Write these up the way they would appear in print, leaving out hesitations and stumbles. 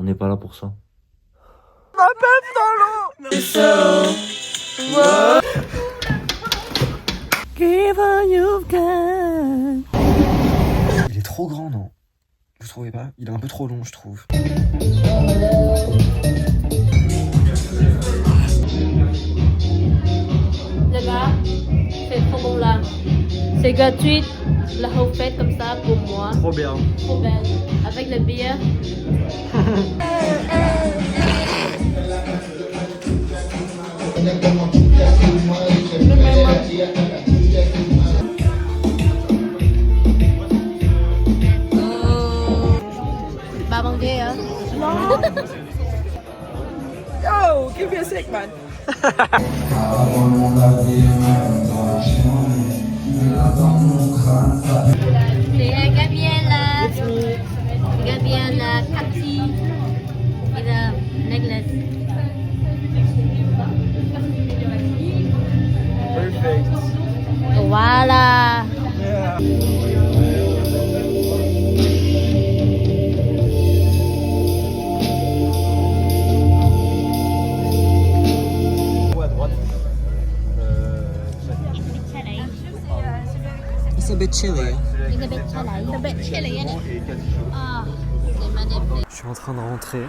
n'est pas là pour ça. Ma meuf dans l'eau. Il est trop grand, non? Vous trouvez pas? Il est un peu trop long, je trouve. Les gars, c'est trop bon là. C'est gratuit. La whole fête comme ça pour moi. Trop bien. Trop belle. Avec le bière. Babangé, hein? Yo, give me a sec, man. C'est Gabriella. Gabriella, Cathy. Et la necklace. Perfect. Voilà. It's a bit chilly. It's a bit chilly. It's a bit chilly, isn't it? Ah, c'est magnifique. Je suis en train de rentrer.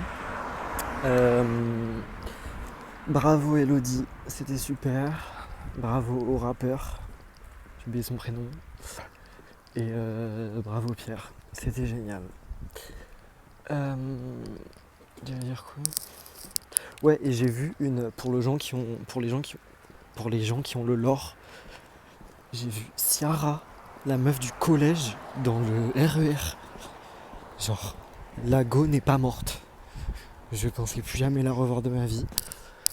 Bravo Elodie, c'était super. Bravo au rappeur. J'ai oublié son prénom. Et bravo Pierre, c'était génial. J'allais dire quoi? Ouais, et j'ai vu une pour les gens qui ont le lore. J'ai vu Ciara, la meuf du collège, dans le RER. Genre, la go n'est pas morte. Je pensais plus jamais la revoir de ma vie.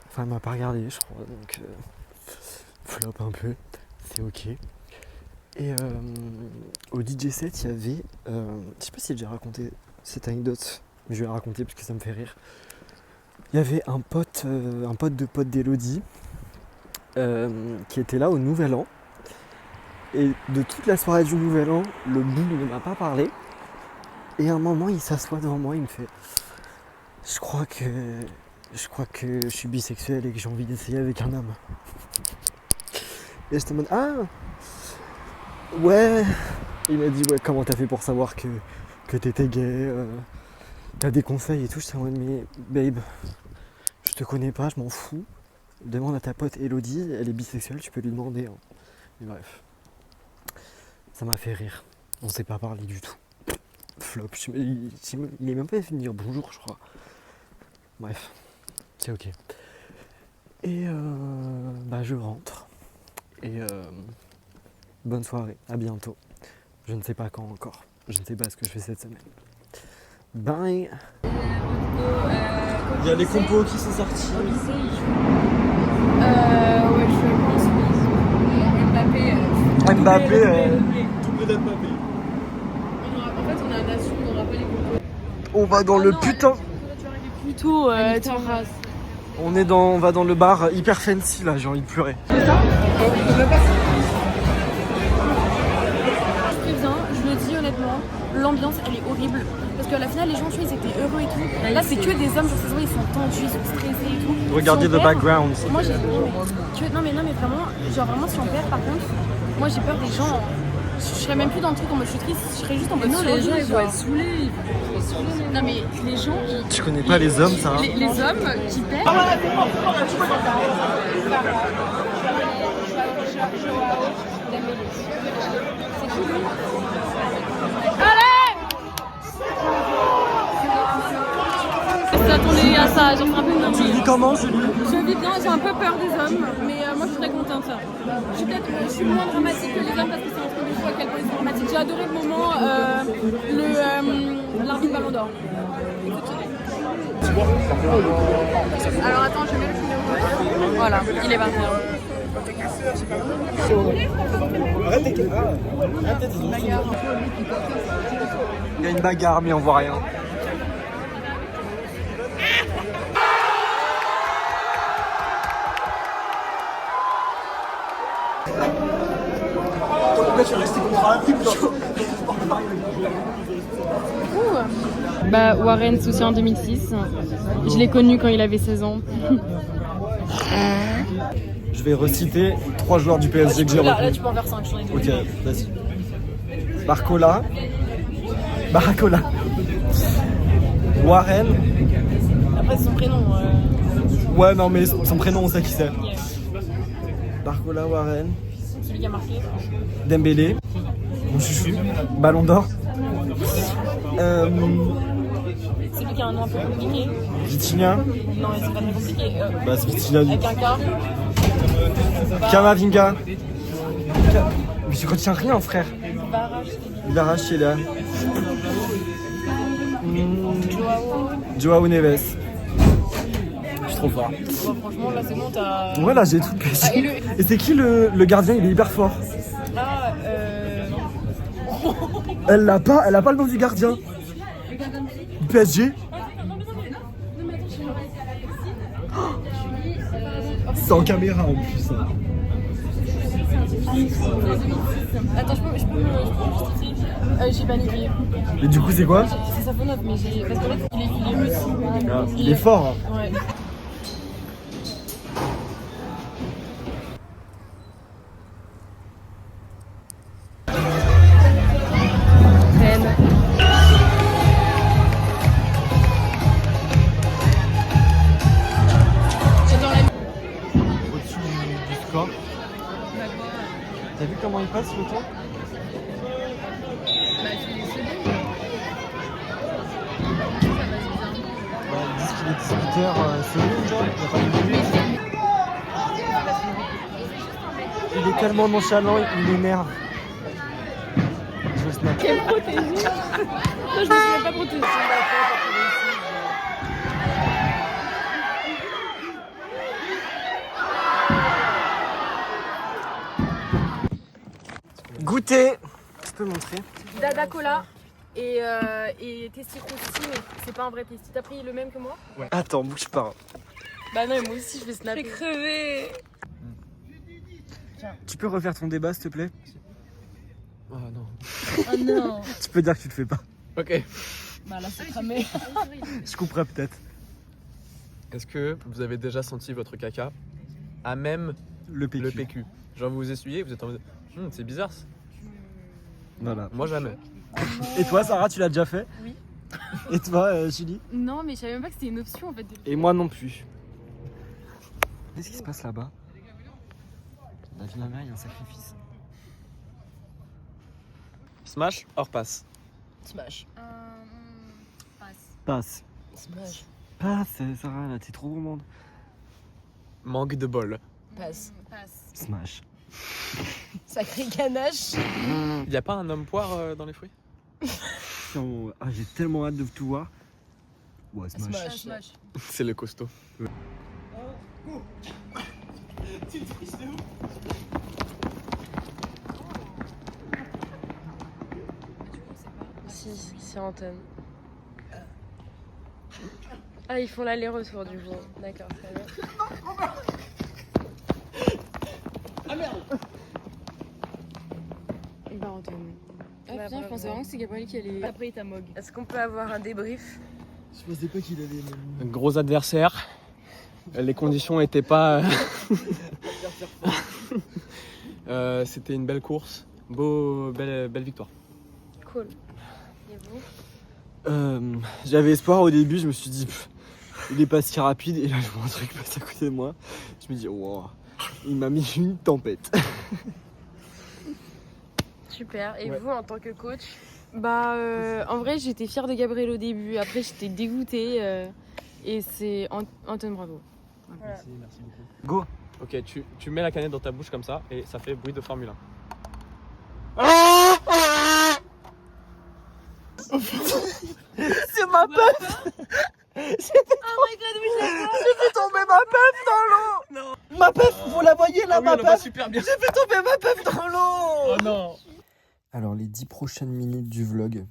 Enfin, elle m'a pas regardé, je crois, donc flop un peu, c'est ok. Et au DJ set, il y avait, je sais pas si j'ai déjà raconté cette anecdote, mais je vais la raconter parce que ça me fait rire. Il y avait un pote d'Elodie qui était là au Nouvel An. Et de toute la soirée du Nouvel An, le bout ne m'a pas parlé. Et à un moment, il s'assoit devant moi, il me fait « Je crois que je suis bisexuel et que j'ai envie d'essayer avec un homme. » Et je te demande « Ah ouais !» Il m'a dit « Ouais, comment t'as fait pour savoir que t'étais gay t'as des conseils et tout ?» Je suis en mode « Mais babe, je te connais pas, je m'en fous. Demande à ta pote Elodie, elle est bisexuelle, tu peux lui demander. » Mais bref. Ça m'a fait rire. On s'est pas parlé du tout. Flop. Il est même pas fait de dire bonjour, je crois. Bref. C'est ok. Et je rentre. Et bonne soirée. À bientôt. Je ne sais pas quand encore. Je ne sais pas ce que je fais cette semaine. Bye. Il y a les compos qui sont sortis. Ouais, je pense. Mbappé. Double d'Mbappé. En fait, on a un nation, on n'aura pas les compos. On va dans le putain. Plutôt, On va dans le bar hyper fancy là, j'ai envie de pleurer. Je préviens, je le dis honnêtement, l'ambiance elle est horrible. Parce qu'à la finale, les gens, tu vois, ils étaient heureux et tout. Là, c'est que des hommes, genre, ces hommes, ils sont tendus, ils sont stressés et tout. Regardez Si the on perd, background. Moi, j'ai. Non, mais vraiment, genre, vraiment, si on perd, par contre, moi, j'ai peur des gens. Je serais même plus dans le truc en mode je suis triste, je serais juste en mode Non, les gens ils vont être saoulés. Non, mais les gens. Tu connais pas les hommes, ça? Les hommes qui perdent. C'est cool. J'attendais à ça, j'ai fait un peu une Tu vis comment, Julie? Je vis bien, j'ai un peu peur des hommes, mais moi je suis très contente. Je suis moins dramatique que les hommes parce que c'est un truc de fou à quel point ils sont dramatiques. J'ai adoré le moment, l'arbitre ballon d'or. Alors attends, je mets le numéro. Voilà, il est 21. Il y a une bagarre, mais on voit rien. Bah, Warren, c'est aussi en 2006. Je l'ai connu quand il avait 16 ans. Je vais reciter 3 joueurs du PSG que j'ai Là, retenus. tu peux en faire 5, j'en ai deux. Ok, vas-y. Barcola. Warren. Après, c'est son prénom. Ouais, non, mais son prénom, on sait qui c'est. Barcola, Warren. Celui qui a marqué. Dembélé. Mon chouchou. Ballon d'or. Celui qui a un nom un peu compliqué. Vitinha. Non, mais c'est pas très compliqué. Bah, c'est Vitinha. Avec un K. Kamavinga. Mais tu retiens rien, frère. Barrage, Varach est là. Joao. Joao Neves. Je suis trop fort. Ouais, franchement, là, c'est bon, t'as. Voilà, j'ai tout Ah, et PSG. le. Et c'est qui le gardien? Il est hyper fort. Ah, Elle a pas le nom du gardien. Du PSG. C'est en caméra en plus. Hein. Attends, je peux me justifier. J'ai paniqué. Et du coup, c'est quoi? C'est Safonov, mais j'ai. Parce qu'en fait, il est russe. Il est fort. Hein. Ouais. Au-dessus du score. T'as vu comment il passe le temps? Bah, ils disent qu'il est 18h, c'est nul, genre, il y a pas de minutes. Il est tellement nonchalant, il m'énerve. Je veux snap. Quel protégé. Non, je me suis même pas protégée. Goûter. Tu peux montrer? Dada Cola et Testi Crosti, mais c'est pas un vrai Testi. T'as pris le même que moi? Ouais. Attends, bouge pas. Bah non, mais moi aussi je vais snapper. J'ai crevé. Tu peux refaire ton débat, s'il te plaît? Oh non. Oh non. Tu peux dire que tu le fais pas. Ok. Bah là c'est cramé. Je couperai peut-être. Est-ce que vous avez déjà senti votre caca à même Le PQ. le PQ? Genre vous vous essuyez, vous êtes en mode c'est bizarre ça. Voilà. Moi jamais. Et toi, Sarah, tu l'as déjà fait? Oui. Et toi, Julie? Non, mais je savais même pas que c'était une option en fait. Et moi non plus. Qu'est-ce qui se passe là-bas? La vie de ma mère, il y a un sacrifice. Smash hors passe. Smash. Passe. Passe. Smash. Passe, Sarah, là, t'es trop gourmande. Manque de bol. Passe. Passe. Smash. Sacré ganache. Y a pas un homme poire dans les fruits? Putain, ah, j'ai tellement hâte de tout voir. Ouais, smash. Smash. C'est le costaud. Si, c'est Anton. Ah, ils font l'aller-retour du coup. D'accord, très bien. Bah Antoine. Ah Bah, putain, je bravo. pensais vraiment que c'est Gabriel qui allait. Après il t'a mog. Est-ce qu'on peut avoir un débrief? Je pensais pas qu'il allait. Un gros adversaire. Les conditions étaient pas. C'était une belle course. Belle victoire. Cool. Et vous? J'avais espoir au début, je me suis dit, il est pas si rapide. Et là, je vois un truc passer à côté de moi. Je me dis, wow, il m'a mis une tempête. Super. Et Ouais. vous, en tant que coach? Bah en vrai j'étais fière de Gabriel au début. Après j'étais dégoûtée. Et c'est Antoine bravo. Merci beaucoup. Go. Ok, tu mets la canette dans ta bouche comme ça et ça fait bruit de Formule 1. C'est ma puff. J'ai fait tomber ma puff dans l'eau. Non. Ma puff, vous la voyez là, ma puff? super bien. J'ai fait tomber ma puff dans l'eau. Oh non. Alors les 10 prochaines minutes du vlog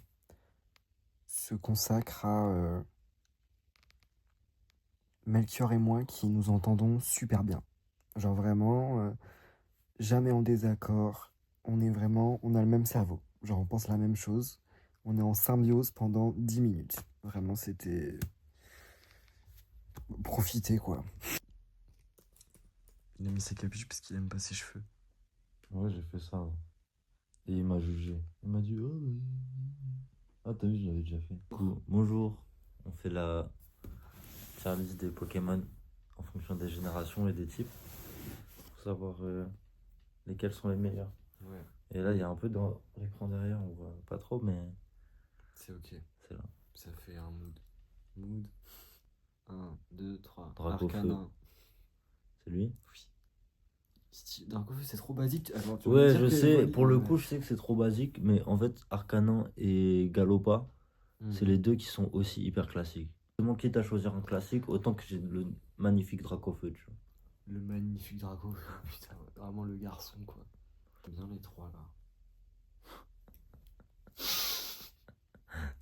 se consacrent à Melchior et moi qui nous entendons super bien. Genre vraiment, jamais en désaccord. On a le même cerveau. Genre on pense la même chose. On est en symbiose pendant 10 minutes. Vraiment, c'était... Profiter, quoi. Il a mis sa capuche parce qu'il aime pas ses cheveux. Ouais, j'ai fait ça. Et il m'a jugé. Il m'a dit, oh, ah, t'as vu, je l'avais déjà fait. Bonjour. On fait la tier list des Pokémon en fonction des générations et des types. Pour savoir lesquels sont les meilleurs. Ouais, Et là, il y a un peu dans l'écran derrière, on voit pas trop, mais c'est ok. c'est là. Ça fait un mood. Mood. 1, 2, 3. Dracofeu. Arcana. C'est lui? Dracofeu, c'est trop basique. Alors, tu vas me Ouais, dire je que sais. Evoli- Pour le Ouais. coup, je sais que c'est trop basique, mais en fait, Arcanin et Galopa, c'est les deux qui sont aussi hyper classiques. Moi, quitte à choisir un classique, autant que j'ai le magnifique Dracofeu, tu vois. Le magnifique Dracofeu. Putain, ouais, vraiment le garçon, quoi. J'aime bien les trois, là.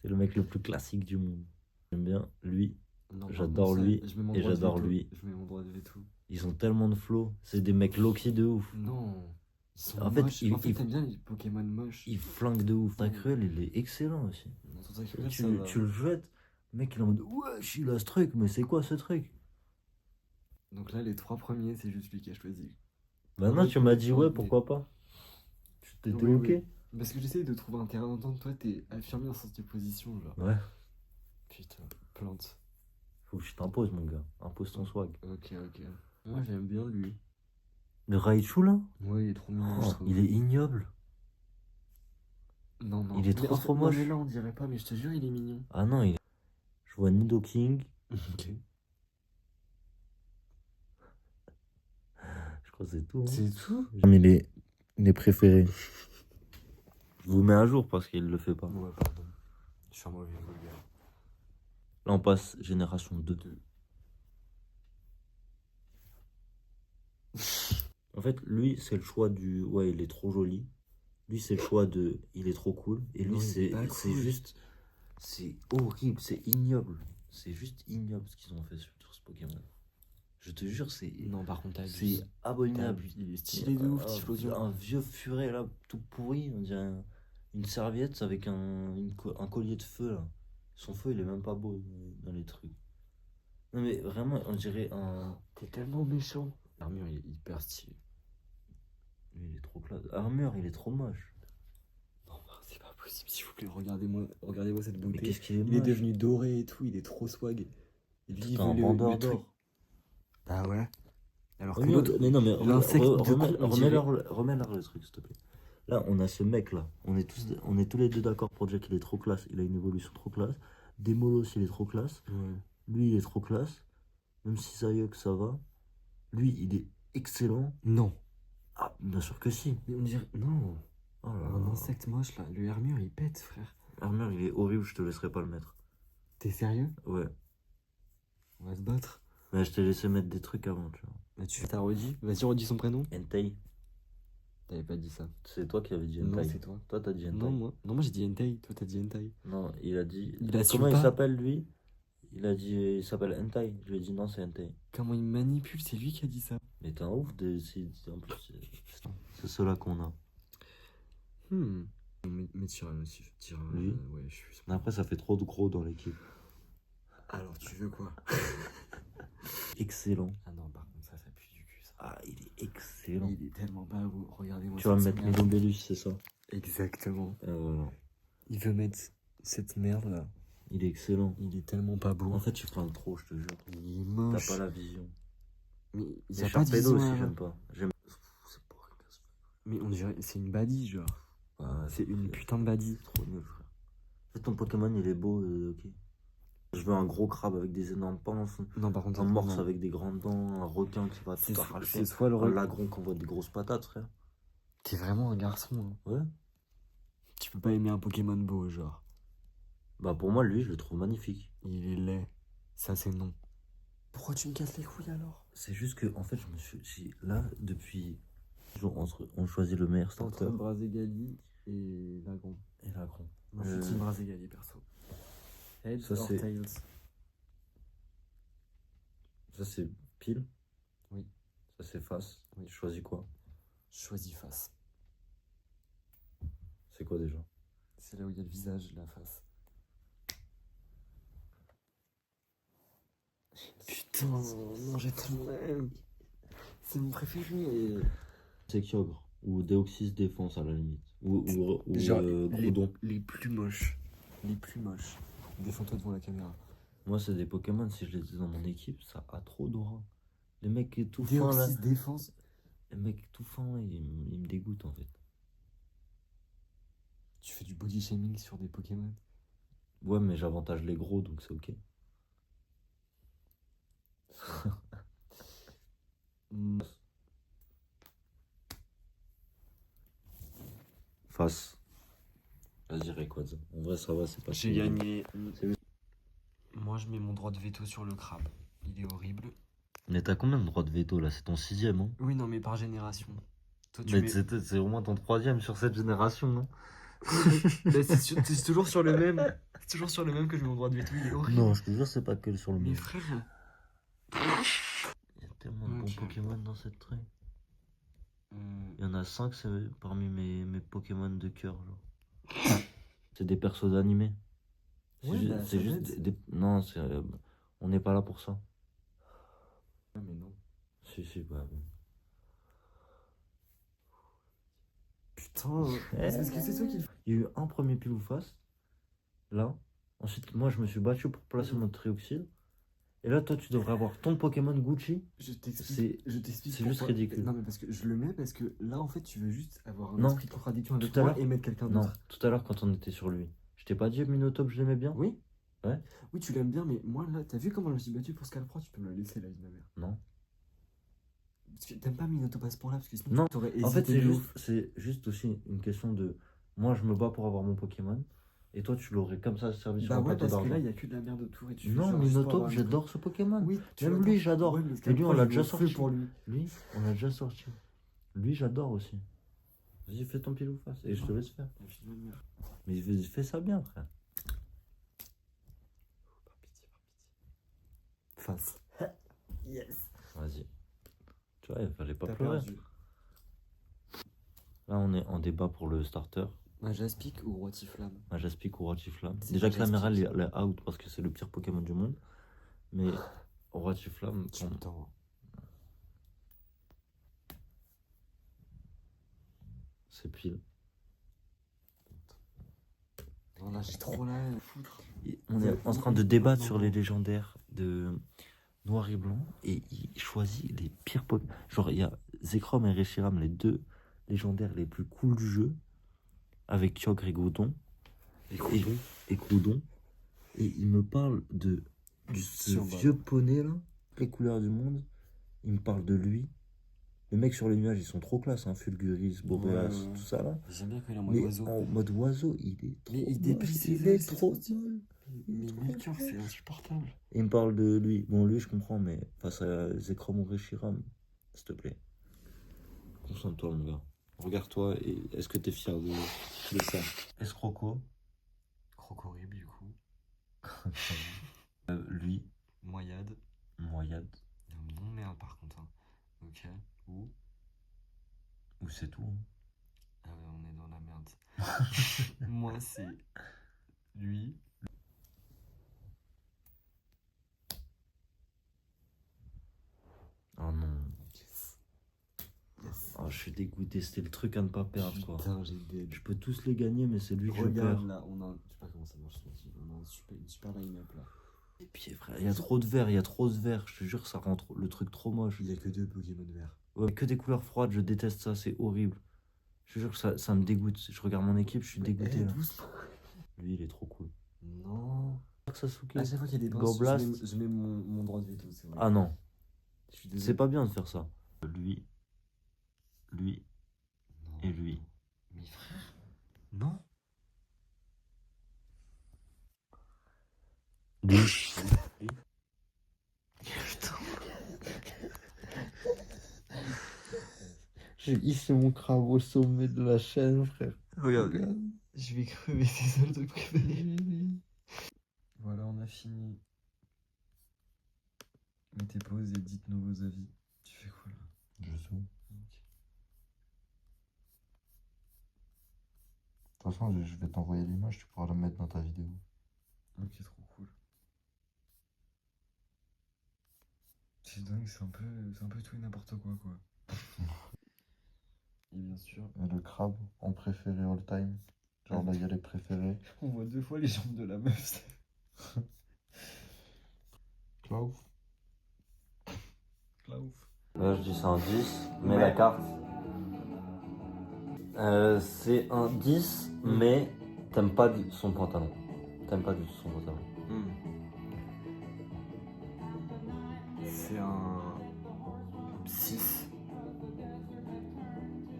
C'est le mec le plus classique du monde. J'aime bien lui. Non, J'adore par contre, lui ça, je mets mon et droit de j'adore veto. lui. Je mets mon droit de veto. Ils ont tellement de flow. C'est des mecs low-key de ouf. Non. Ils sont En fait, moches. En fait, t'aimes bien les Pokémon moches. Ils flinguent de ouf. Tacruel, il est excellent aussi. Non, Tentacruel, Tu, ça va. tu le jettes, le mec il est en mode wesh, il a ce truc, mais c'est quoi ce truc? Donc là, les trois premiers, c'est juste lui qui a choisi. Maintenant, Ouais, tu m'as dit ouais, mais- pourquoi pas? T'étais Oui, ok? oui. Parce que j'essaye de trouver un terrain d'entente. Toi, t'es affirmé en sens de position, genre. Ouais. Putain, plante. Faut que je t'impose, mon gars. Impose ton swag. Ok. Moi, j'aime bien lui. Le Raichu là? Ouais, il est trop mignon, je Oh, trouve. il est ignoble. Non. il est Mais trop, en fait, trop non, moche. mais là, on dirait pas, mais je te jure, il est mignon. Ah non, il est... Je vois Nidoking. Ok. Je crois que c'est tout. Hein. C'est tout? Mais les préférés. Je vous mets à jour parce qu'il le fait pas. Ouais, pardon. Je suis un mauvais vulgaire. Là, on passe génération 2. En fait, lui, c'est le choix du... Ouais, il est trop joli. Lui, c'est le choix de... Il est trop cool. Et lui, Non, il est c'est pas c'est cool. juste... C'est horrible, c'est ignoble. C'est juste ignoble ce qu'ils ont fait sur ce Pokémon. Je te jure, c'est... Non, par contre, C'est abominable. Il est stylé de ouf, Typhlosion. Un vieux furet, là, tout pourri. On dirait une serviette avec un collier de feu, là. Son feu, il est même pas beau dans les trucs. Non, mais vraiment, on dirait un... T'es tellement méchant. L'armure, il est hyper stylé. Lui, il est trop classe. Armure, il est trop moche. Non, c'est pas possible, s'il vous plaît, regardez-moi cette Mais beauté. qu'est-ce qu'il est Il est moche. devenu doré et tout, il est trop swag. Et lui, il Putain, un veut bandeur le truc. d'or. Bah ouais. Alors que Regarde, l'autre, mais non, mais l'insecte de con, on dirait. remets-leur le truc, s'il te plaît. Là, on a ce mec là. On est tous les deux d'accord pour dire qu'il est trop classe. Il a une évolution trop classe. Demolos, il est trop classe. Ouais. Lui, il est trop classe. Même si Sayok, ça va. Lui, il est excellent. Non. Ah, bien sûr que si. Mais on dirait. Non. Oh là Un là. insecte moche là. Le Hermure, il pète, frère. Armure, il est horrible, je te laisserai pas le mettre. T'es sérieux? Ouais. On va se battre. Mais je t'ai laissé mettre des trucs avant, tu vois. Bah, t'as redit? Vas-y, redis son prénom. Entei. T'avais pas dit ça. C'est toi qui avais dit Non, Entei. c'est toi. Toi, t'as dit Entei. Non, moi j'ai dit Entei. Toi, t'as dit Entei. Non, il a dit. Il assume Comment il pas. s'appelle lui? Il a dit. Il s'appelle Entei. Je lui ai dit non, c'est Entei. Comment il manipule? C'est lui qui a dit ça. Mais t'es un ouf de. En plus, c'est ceux-là qu'on a. Mais Tyrann aussi. Tyrann, Lui ouais, je suis. Après, ça fait trop de gros dans l'équipe. Alors, tu veux quoi? Excellent. Ah non, par contre, ça pue du cul, ça. Ah, il est excellent. Il est tellement pas beau. Regardez-moi Tu vas me cette mettre merde. Nidobellus, c'est ça? Exactement. Voilà. Il veut mettre cette merde là. Il est excellent. Il est tellement pas beau. En fait, tu parles trop, je te jure. il est T'as moche. pas la vision. Mais il y Les a pas de Sharpedo vision. aussi, Hein. j'aime pas. J'aime. C'est boring as fuck. Mais on dirait c'est une badie, genre. Ah, C'est une putain de badie. trop nul, frère. En fait, ton Pokémon, il est beau, ok. Je veux un gros crabe avec des énormes panses, Non, par contre, un morse non. avec des grandes dents, un requin qui va tout arracher, c'est soit le un lagron qui envoie des grosses patates, frère. T'es vraiment un garçon. Hein. Ouais. Tu peux pas aimer un Pokémon beau, genre. Bah, pour moi, lui, je le trouve magnifique. Il est laid. Ça, c'est non. Pourquoi tu me casses les couilles alors? C'est juste que, en fait, là, depuis. On choisit le meilleur starter. Brazegali et Lagron. Et lagron. Moi, je suis Team Brazegali, perso. Heads Ça, or c'est- tails? Ça, c'est pile. Oui. Ça, c'est face. Oui. Tu choisis quoi? Choisis face. C'est quoi déjà? C'est là où il y a le visage, la face. Putain, non, j'ai tellement l'aime. C'est mon préféré. C'est Kyogre. Ou Deoxys Défense à la limite. Ou Genre, Groudon. les plus moches. Les plus moches. Défends-toi devant la caméra. Moi, c'est des Pokémon, si je les ai dans mon équipe, ça a trop d'aura. Les mecs tout fins là. Deoxys Défense. Les mecs tout fins, ils me dégoûtent en fait. Tu fais du body shaming sur des Pokémon. Ouais, mais j'avantage les gros, donc c'est ok. Face. Vas-y, Rayquaza. En vrai, ça va, c'est pas J'ai si- gagné. C'est juste- Moi, je mets mon droit de veto sur le crabe. Il est horrible. Mais t'as combien de droits de veto là? C'est ton 6e, hein? Oui, non, mais par génération. Toi, Mais c'est au moins ton 3e sur cette génération, non? Mais c'est toujours sur le même. C'est toujours sur le même que je mets mon droit de veto. Il est horrible. Non, je te jure, c'est pas que sur le Mais mien. frère. Il y a tellement de bons Ok. Pokémon dans cette trait. Il y en a 5 c'est parmi mes Pokémon de cœur. Genre. C'est des persos animés. Ouais, bah, C'est ça juste m'aide. Non, on n'est pas là pour ça. Ah, mais non. Si, bah. Putain. C'est parce que c'est toi qui le fais. Il y a eu un premier pile ou face. Là. Ensuite, moi, je me suis battu pour placer mon Trioxide. Et là, toi, tu devrais avoir ton Pokémon Gucci. Je C'est- t'explique. Je t'explique. c'est juste pourquoi. ridicule. Non, mais parce que je le mets parce que là, en fait, tu veux juste avoir un Non. esprit de contradiction avec Tout à moi l'heure. et mettre quelqu'un Non, d'autre. tout à l'heure, quand on était sur lui. Je t'ai pas dit Minotop, je l'aimais bien? Oui. Ouais. Oui, tu l'aimes bien, mais moi, là, t'as vu comment je me suis battu pour Scalpro? Tu peux me le laisser, là, ma mère. Non. Parce que t'aimes pas Minotaur à ce point-là, parce que sinon, Non. t'aurais En fait, hésité de ouf. c'est juste aussi une question de. Moi, je me bats pour avoir mon Pokémon. Et toi, tu l'aurais comme ça servi sur Bah un ouais, plateau parce que là, d'argent. il y a que de la merde autour et tu fais Non, genre juste pour Minotop, avoir un j'adore ce Pokémon. truc. Oui, tu Même l'adores. lui, j'adore. Ouais, mais Mais lui, Scalpro, on l'a il déjà vaut feu sorti. pour lui. Lui, on l'a déjà sorti. Lui, j'adore aussi. Vas-y, fais ton pile ou face. Et je te laisse faire. La fille de ma mère. Mais fais ça bien, frère. Par pitié, par pitié. Face. Yes. Vas-y. Tu vois, il fallait pas T'as pleurer. perdu. Là, on est en débat pour le starter. Majaspic ou Rotiflamme? Majaspic ou Rotiflamme. C'est Déjà que la Majaspic. Mérale, elle est out parce que c'est le pire Pokémon du monde. Mais Rotiflamme, Tu me tends. c'est pile. Non, là, j'ai trop la haine. Et on est en train de débattre sur les légendaires de Noir et Blanc et il choisit les pires Pokémon. Genre, il y a Zekrom et Reshiram, les deux légendaires les plus cool du jeu, avec Kyogre et Groudon. Et Groudon. Et il me parle de ce Surbat. vieux poney là, les couleurs du monde. Il me parle de lui. Les mecs sur les nuages, ils sont trop classe, hein. Fulguris, Boreas, Ouais. tout ça là. J'aime bien quand il est en mode Mais oiseau. en mode oiseau, il est trop Mais il moche, déplie ses il ailes, est c'est trop trop stylé. moche. Mais le cœur, c'est insupportable. Il me parle de lui. Bon, lui, je comprends, mais face à Zekrom ou Reshiram, s'il te plaît. Concentre-toi, mon gars. Regarde-toi et est-ce que t'es fier de ça? Escroco. Crocorib, du coup. Lui. Moyade. Moyade. Non, merde, par contre. Hein. Ok. Ou. Ou c'est tout. Hein. Ah ouais, on est dans la merde. Moi, c'est lui. Oh non. Yes. Yes. Oh, je suis dégoûté. C'était le truc à ne pas perdre, quoi. Putain, j'ai des. Je peux tous les gagner, mais c'est lui que je Regarde perds. là, on a. Je sais pas comment ça marche ce motif. On a une super line-up là. Et puis, frère, il y a trop de vert, il y a trop de vert. Je te jure, ça rend le truc trop moche. Il y a que 2 Pokémon verts. Ouais, que des couleurs froides, je déteste ça, c'est horrible. Je te jure que ça me dégoûte. Je regarde mon équipe, je suis dégoûté. Eh, Là. doucement. Lui, il est trop cool. Non. Sasuke. À chaque fois qu'il y a des pinces, Gorblast. je mets mon droit de veto. C'est vrai. Ah non, Je suis désolé. c'est pas bien de faire ça. Lui, Non. et lui. Mais frère. Non. Lui. Putain. J'ai hissé mon crabe au sommet de la chaîne, frère. Regarde. Je vais crever, c'est ça le truc préféré. Voilà, on a fini. Mettez pause et dites-nous vos avis. Tu fais quoi là? Je suis. toute façon, je vais t'envoyer l'image, tu pourras la mettre dans ta vidéo. Ok, trop cool. C'est dingue, c'est un peu tout et n'importe quoi, quoi. Et bien sûr, Et le crabe en préféré all time. Genre là, il y a les préférés. on voit 2 fois les jambes de la meuf. Klaus. Klaus. Là, je dis c'est un 10, mais la carte. C'est un 10, mais t'aimes pas son pantalon. T'aimes pas du tout son pantalon. C'est un 6.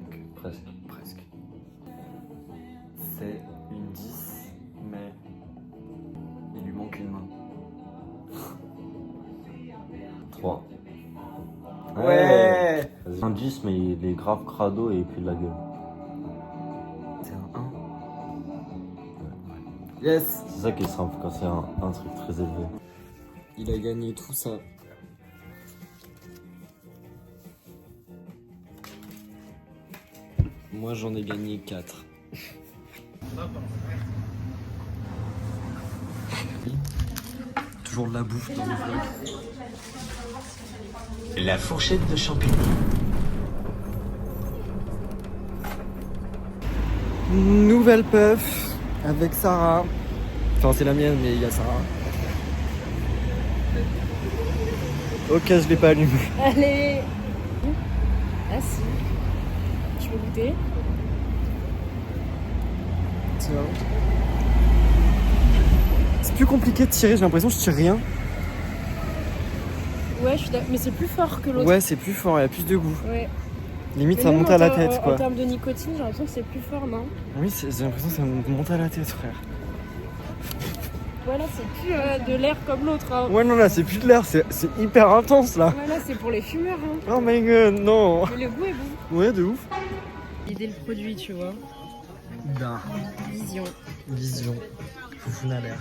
Ok, presque. Presque. C'est une 10, mais il lui manque une main. 3. Ouais. Un 10, mais il est grave crado et puis de la gueule. C'est un 1. Yes. C'est ça qui est simple quand c'est un truc très élevé. Il a gagné tout ça. Moi j'en ai gagné 4. Toujours de la bouffe dans le vlog. La fourchette de champignons. Nouvelle puff avec Sarah. Enfin c'est la mienne mais il y a Sarah. Ok, je l'ai pas allumé. Allez. Ah si. Tu veux goûter? Tiens. C'est plus compliqué de tirer, j'ai l'impression que je tire rien. Ouais, je suis d'accord. Mais c'est plus fort que l'autre. Ouais, c'est plus fort, il y a plus de goût. Ouais. Limite Mais ça même monte en à la ter- tête En quoi. termes de nicotine, j'ai l'impression que c'est plus fort, non? Oui, j'ai l'impression que ça me monte à la tête frère. Ouais, là, c'est plus de l'air comme l'autre. Hein. Ouais non là c'est plus de l'air, c'est hyper intense là. Ouais, là, c'est pour les fumeurs. Hein. Oh my god, non. Mais le goût est bon. Ouais de ouf. L'idée le produit, tu vois. D'un. Vision. Vision. Foufouna l'air.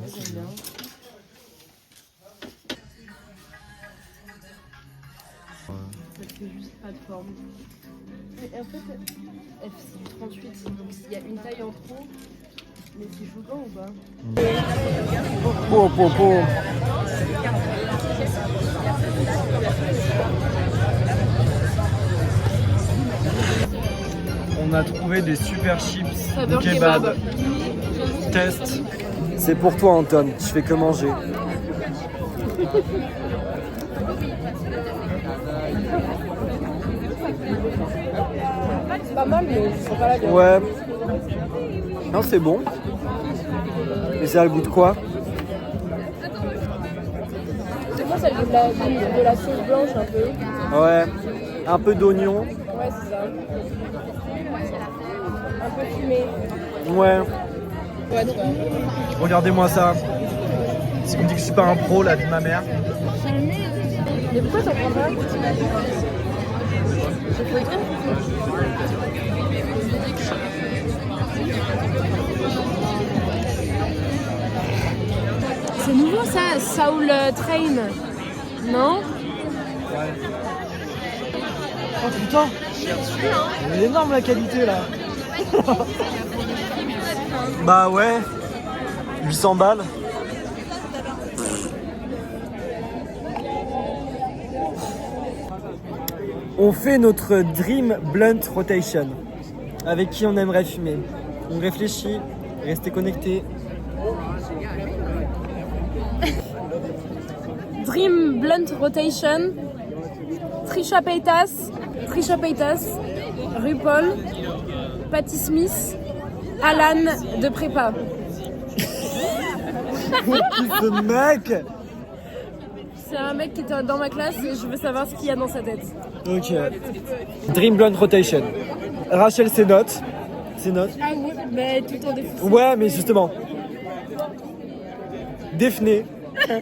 J'aime bien. Ça fait juste pas de forme. Et en fait, c'est du 38, donc il y a une taille en trop. Mais c'est choquant ou pas? On a trouvé des super chips J'adore le kebab. Test. C'est pour toi Anton, je fais que manger. C'est pas mal, mais ils sont pas là bien. Ouais. Non c'est bon. Et ça a le goût de quoi? C'est quoi celle de la sauce blanche un peu? Ouais. Un peu d'oignon. Ouais, c'est ça. Un peu fumé. Ouais. Ouais, ça. Regardez-moi ça. Si on me dit que je suis pas un pro, la vie de ma mère. Mais pourquoi t'en prends pas? C'est nouveau ça, Soul Train, non? Oh putain. Elle est énorme la qualité là. Bah ouais. 800 balles. On fait notre Dream Blunt Rotation. Avec qui on aimerait fumer. On réfléchit, restez connectés. Dream Blunt Rotation, Trisha Paytas, RuPaul, Patti Smith, Alan de Prépa. Qui ce mec? C'est un mec qui était dans ma classe et je veux savoir ce qu'il y a dans sa tête. Ok. Dream Blonde Rotation. Rachel, c'est note. C'est note. Ah oui, mais tout en défoussé. Ouais, mais justement. Daphné.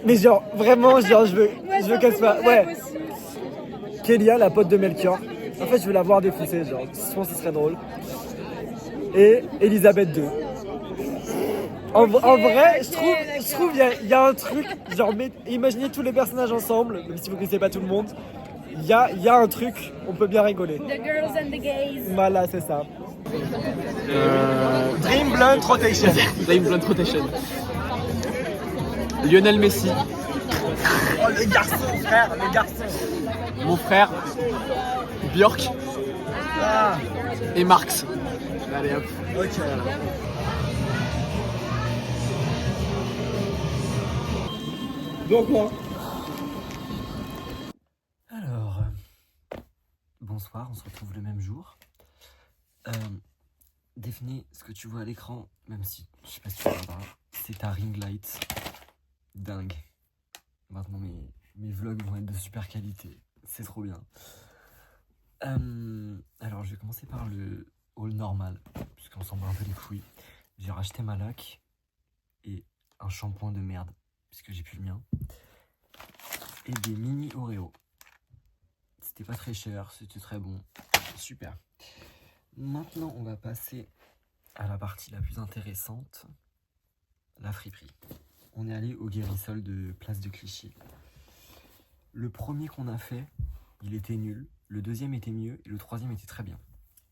Mais genre, vraiment, genre, je veux qu'elle soit. Ouais. Kélia, la pote de Melchior. En fait, je veux la voir défoncée, genre. Je pense que ce serait drôle. Et Elisabeth II. En vrai, je trouve il y a un truc, genre imaginez tous les personnages ensemble, même si vous ne connaissez pas tout le monde, il y a un truc, on peut bien rigoler. The girls and the gays. Voilà, c'est ça. Dream Blunt Rotation. Dream Blunt Rotation. Lionel Messi. Oh le garçon, frère, le garçon. Mon frère. Björk. Ah, Et Marx. Allez hop. ok. Donc moi. Alors, bonsoir, on se retrouve le même jour. Définis ce que tu vois à l'écran, même si je sais pas si tu vois, c'est ta ring light. Dingue. Maintenant mes vlogs vont être de super qualité, c'est trop bien. Alors je vais commencer par le haul normal, puisqu'on s'en bat un peu les couilles. J'ai racheté ma laque et un shampoing de merde, puisque j'ai plus le mien. Et des mini Oreo. C'était pas très cher, c'était très bon. Super. Maintenant, on va passer à la partie la plus intéressante, la friperie. On est allé au Guérissol de Place de Clichy. Le premier qu'on a fait, il était nul. Le deuxième était mieux et le troisième était très bien.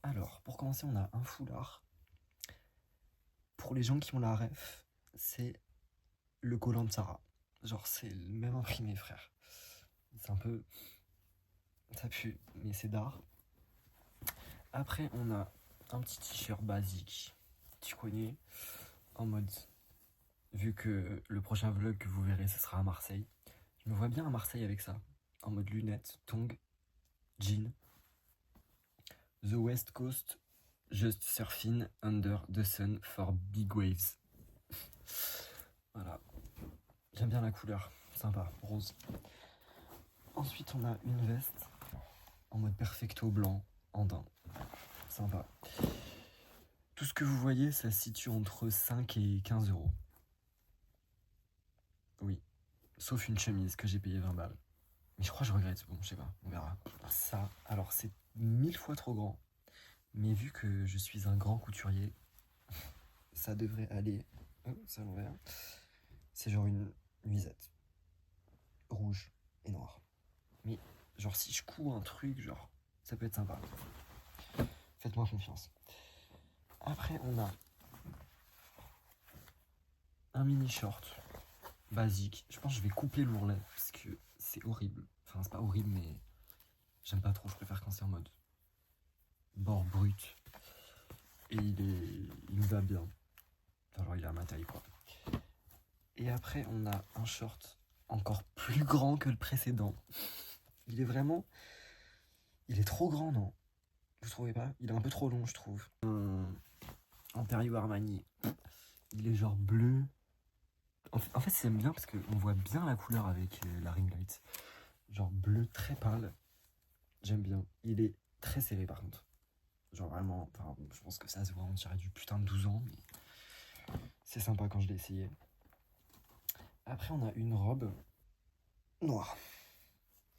Alors, pour commencer, on a un foulard. Pour les gens qui ont la ref, c'est le collant de Sarah. Genre, c'est le même imprimé, frère. C'est un peu... ça pue, mais c'est d'art. Après, on a un petit t-shirt basique. Tu connais, en mode... vu que le prochain vlog que vous verrez, ce sera à Marseille. Je me vois bien à Marseille avec ça. En mode lunettes, tongs, jean. The West Coast, just surfing under the sun for big waves. Voilà. J'aime bien la couleur. Sympa, rose. Ensuite, on a une veste en mode perfecto blanc, andin. Sympa. Tout ce que vous voyez, ça se situe entre 5 et 15 euros. Oui. Sauf une chemise que j'ai payé 20 balles. Mais je crois que je regrette. Bon, je sais pas, on verra. Ça, alors c'est 1000 fois trop grand. Mais vu que je suis un grand couturier, ça devrait aller. Oh, c'est à l'envers. C'est genre une nuisette. Rouge et noire. Mais genre si je couds un truc, genre, ça peut être sympa. Faites-moi confiance. Après, on a un mini short basique. Je pense que je vais couper l'ourlet parce que c'est horrible. Enfin, c'est pas horrible, mais j'aime pas trop. Je préfère quand c'est en mode bord brut. Et il me va bien. Enfin, genre, il est à ma taille, quoi. Et après, on a un short encore plus grand que le précédent. Il est vraiment... il est trop grand, non? Vous trouvez pas? Il est un peu trop long, je trouve. Ontario Armani. Il est genre bleu. En fait, c'est bien parce qu'on voit bien la couleur avec la ring light. Genre bleu très pâle. J'aime bien. Il est très serré par contre. Genre vraiment, enfin, je pense que ça se voit, on dirait du putain de 12 ans, mais c'est sympa quand je l'ai essayé. Après, on a une robe noire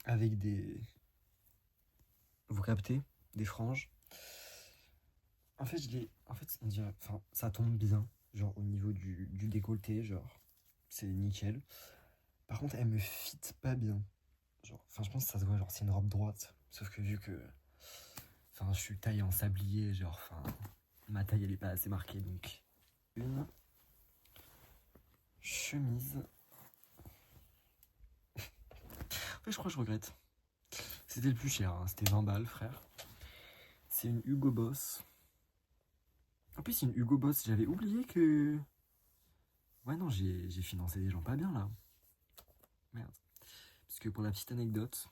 avec des... vous captez? Des franges. En fait, on dirait... enfin, ça tombe bien, genre au niveau du décolleté, genre, c'est nickel. Par contre, elle me fit pas bien. Genre, enfin, je pense que ça se voit, genre, c'est une robe droite. Sauf que vu que... enfin, je suis taillé en sablier, genre, enfin, ma taille, elle est pas assez marquée, donc... une chemise... en fait, je crois que je regrette. C'était le plus cher, hein. C'était 20 balles, frère. C'est une Hugo Boss. En plus, c'est une Hugo Boss. J'avais oublié que... ouais, non, j'ai financé des gens pas bien, là. Merde. Parce que pour la petite anecdote...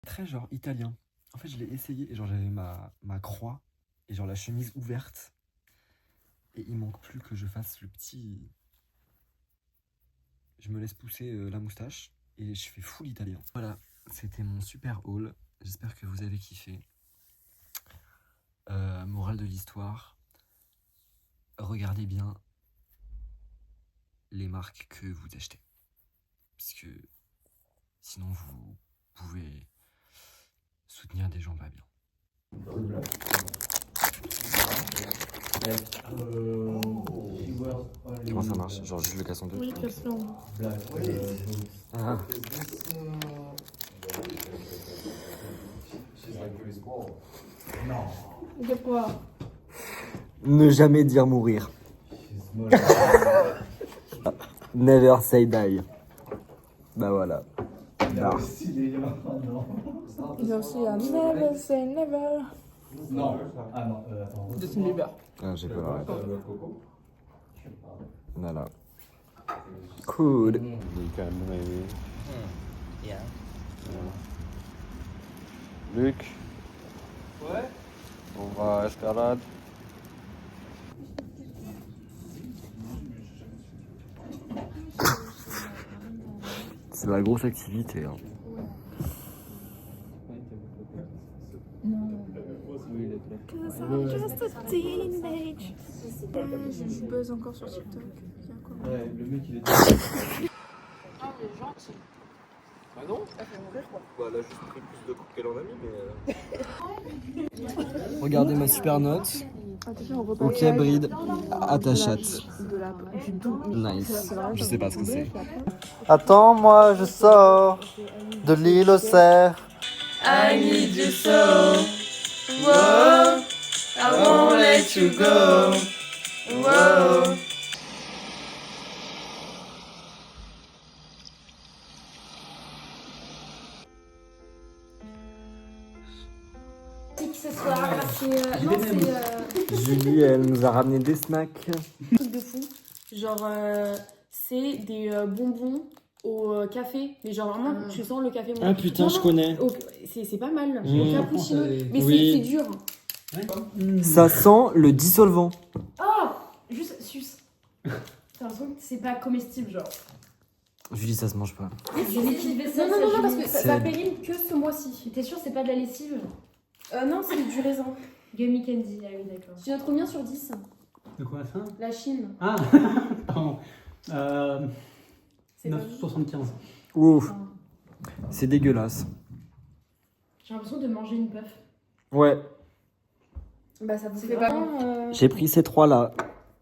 très genre italien. En fait, je l'ai essayé et genre j'avais ma croix et genre la chemise ouverte. Et il manque plus que je fasse le petit... je me laisse pousser la moustache et je fais full italien. Voilà, c'était mon super haul. J'espère que vous avez kiffé. Morale de l'histoire, regardez bien les marques que vous achetez. Parce que sinon vous pouvez soutenir des gens pas bien. Comment ça marche? Genre juste le casse en deux? Oui, casse-le en deux. Ah. De quoi? Ne jamais dire mourir. Never say die. Bah voilà. Bah. Il y a aussi un Never Say Never. Justin Bieber. Ah, j'ai peur, arrête. Voilà. Cool. Nickel, maybe. Yeah. Luc. Ouais. On va à Escalade. C'est la grosse activité. Hein. Just a teenage. Je buzz encore sur TikTok. Ouais, le mec il est. Ah, mais gentil. Bah non. Ça fait mourir quoi. Bah elle a juste pris plus de coups qu'elle en a mis mais. Regardez ma super note. Ok, bride à ta chatte. Nice. Je sais pas ce que c'est. Attends, moi je sors de l'île aux cerfs. I need you so. Whoa, I won't let you go. Whoa. Ce soir, c'est Julie, elle nous a ramené des snacks. Truc de fou. Genre, c'est des bonbons au café. Mais genre, vraiment, tu sens le café. Ah putain, je connais. C'est pas mal. Mmh. Au cappuccino. Mais Oui. c'est dur. Ça sent le dissolvant. Oh, juste suce. T'as l'impression que c'est pas comestible, genre. Julie, ça se mange pas. du liquide vaisselle. Non, parce que ça C'est- périme que ce mois-ci. T'es sûr c'est pas de la lessive? Non, c'est du raisin. Gummy candy, ah oui d'accord. Tu notes combien sur 10? De quoi ça? La Chine. Ah, pardon. C'est pas 9,75. Ouf. C'est dégueulasse. J'ai l'impression de manger une puff. Ouais. Bah, ça vous C'est fait vraiment, pas. J'ai pris ces trois-là.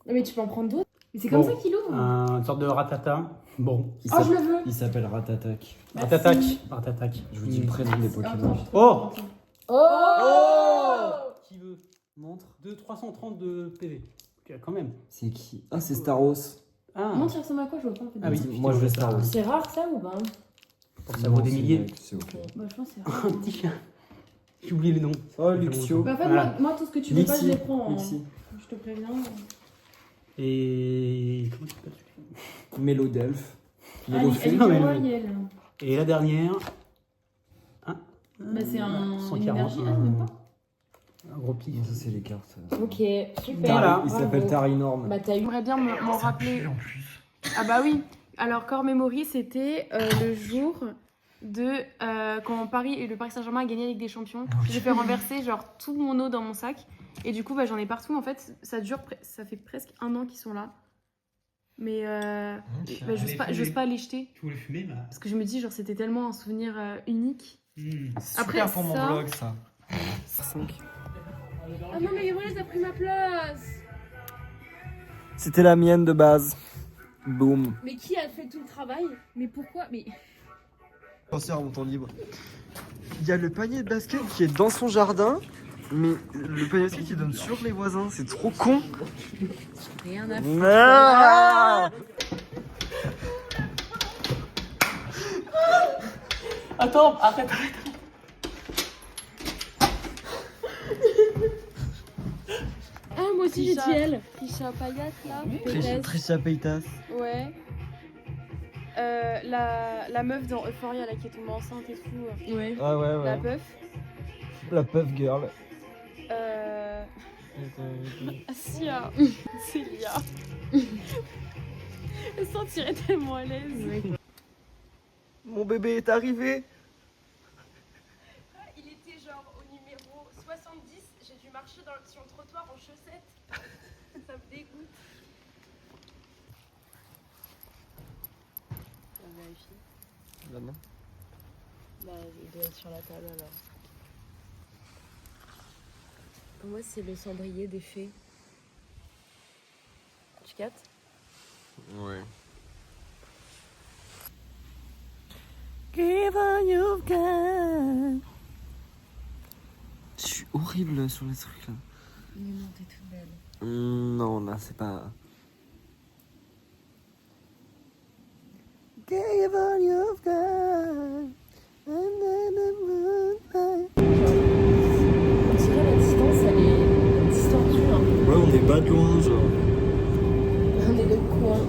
Mais tu peux en prendre d'autres. Mais c'est comme Bon. ça qu'il ouvre. Une sorte de ratata. Bon. Oh, je le veux. Il s'appelle Ratatak. Ratatac. Ratatac. Je vous dis le prénom des Pokémon. Oh! Oh, Qui veut? Montre. 330 de PV. Ok, quand même. C'est qui? Ah, c'est Staros. Ah, Non, tu ressembles à quoi? Je vois pas en fait. Ah oui. Moi, je veux Staros. C'est rare ça ou pas? ça vaut des milliers. C'est ok. Bah, je pense que c'est rare. Un petit chien. J'ai oublié le nom. Oh, Luxio. Bah, en fait, Voilà. moi, tout ce que tu veux pas, je Lixi. les prends. Hein. Lixi. Je te préviens. Et. Comment il s'appelle celui-là? Mélodelph. Ah, elle Mélofée. est Non, mais- royale. Et la dernière. Bah, c'est une 140, énergie, ah, même pas. un gros pif. Ça, c'est les cartes. Ok, super. Voilà. Il s'appelle Tarinorm. Bah, t'as eu. J'aimerais bien m'en rappeler. Ah, bah oui. Alors, Core Memory, c'était le jour de quand Paris et le Paris Saint-Germain a gagné la Ligue des Champions. J'ai fait renverser genre toute mon eau dans mon sac. Et du coup, bah, j'en ai partout. En fait, ça dure, ça fait presque 1 an qu'ils sont là. Mais bah, j'ose pas les jeter. Tu voulais fumer, bah. Parce que je me dis, genre, c'était tellement un souvenir unique. Après, Super pour mon ça- vlog, ça. 5. Ah non, mais Héroïse a pris ma place. C'était la mienne de base. Boum. Mais qui a fait tout le travail? Mais pourquoi? Mais Pensez à mon temps libre. Il y a le panier de basket qui est dans son jardin, mais le panier de basket qui donne sur les voisins, c'est trop con. rien à Ah Attends, arrête. Ah, moi aussi j'ai dit elle. Trisha Payat là. Trisha Paytas. Ouais. La meuf dans Euphoria là qui est tombée enceinte et tout. Ouais. Ah ouais, La ouais. puff. La puff girl. Sia. Célia. Elle se sentirait tellement à l'aise. Mon bébé est arrivé. Il était genre au numéro 70. J'ai dû marcher sur le trottoir en chaussettes. Ça me dégoûte. On vérifie. Là, non. Bah, il doit être sur la table alors. Pour moi, c'est le cendrier des fées. Tu captes? Ouais. Je suis horrible sur les trucs là. Mais non, t'es toute belle. Non, là c'est pas. On dirait la distance, elle est distordue. Hein. Ouais, on est pas de loin, genre. On est de coin.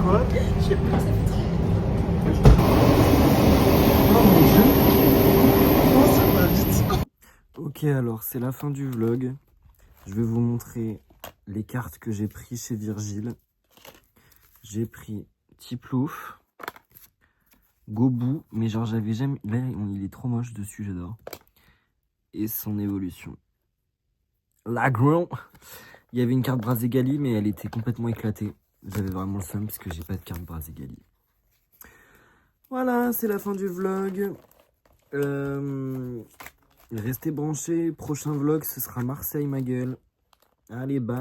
Quoi? Je sais pas, ça fait trop. Oh mon dieu! Comment ça va vite? Ok, alors c'est la fin du vlog. Je vais vous montrer les cartes que j'ai pris chez Virgile. J'ai pris Tiplouf, Gobou, mais genre j'avais jamais... Là, il est trop moche dessus, j'adore. Et son évolution. Lagron. Il y avait une carte Brazegali, mais elle était complètement éclatée. J'avais vraiment le seum parce que j'ai pas de carte Brazegali. Voilà, c'est la fin du vlog. Restez branchés. Prochain vlog, ce sera Marseille, ma gueule. Allez, bye.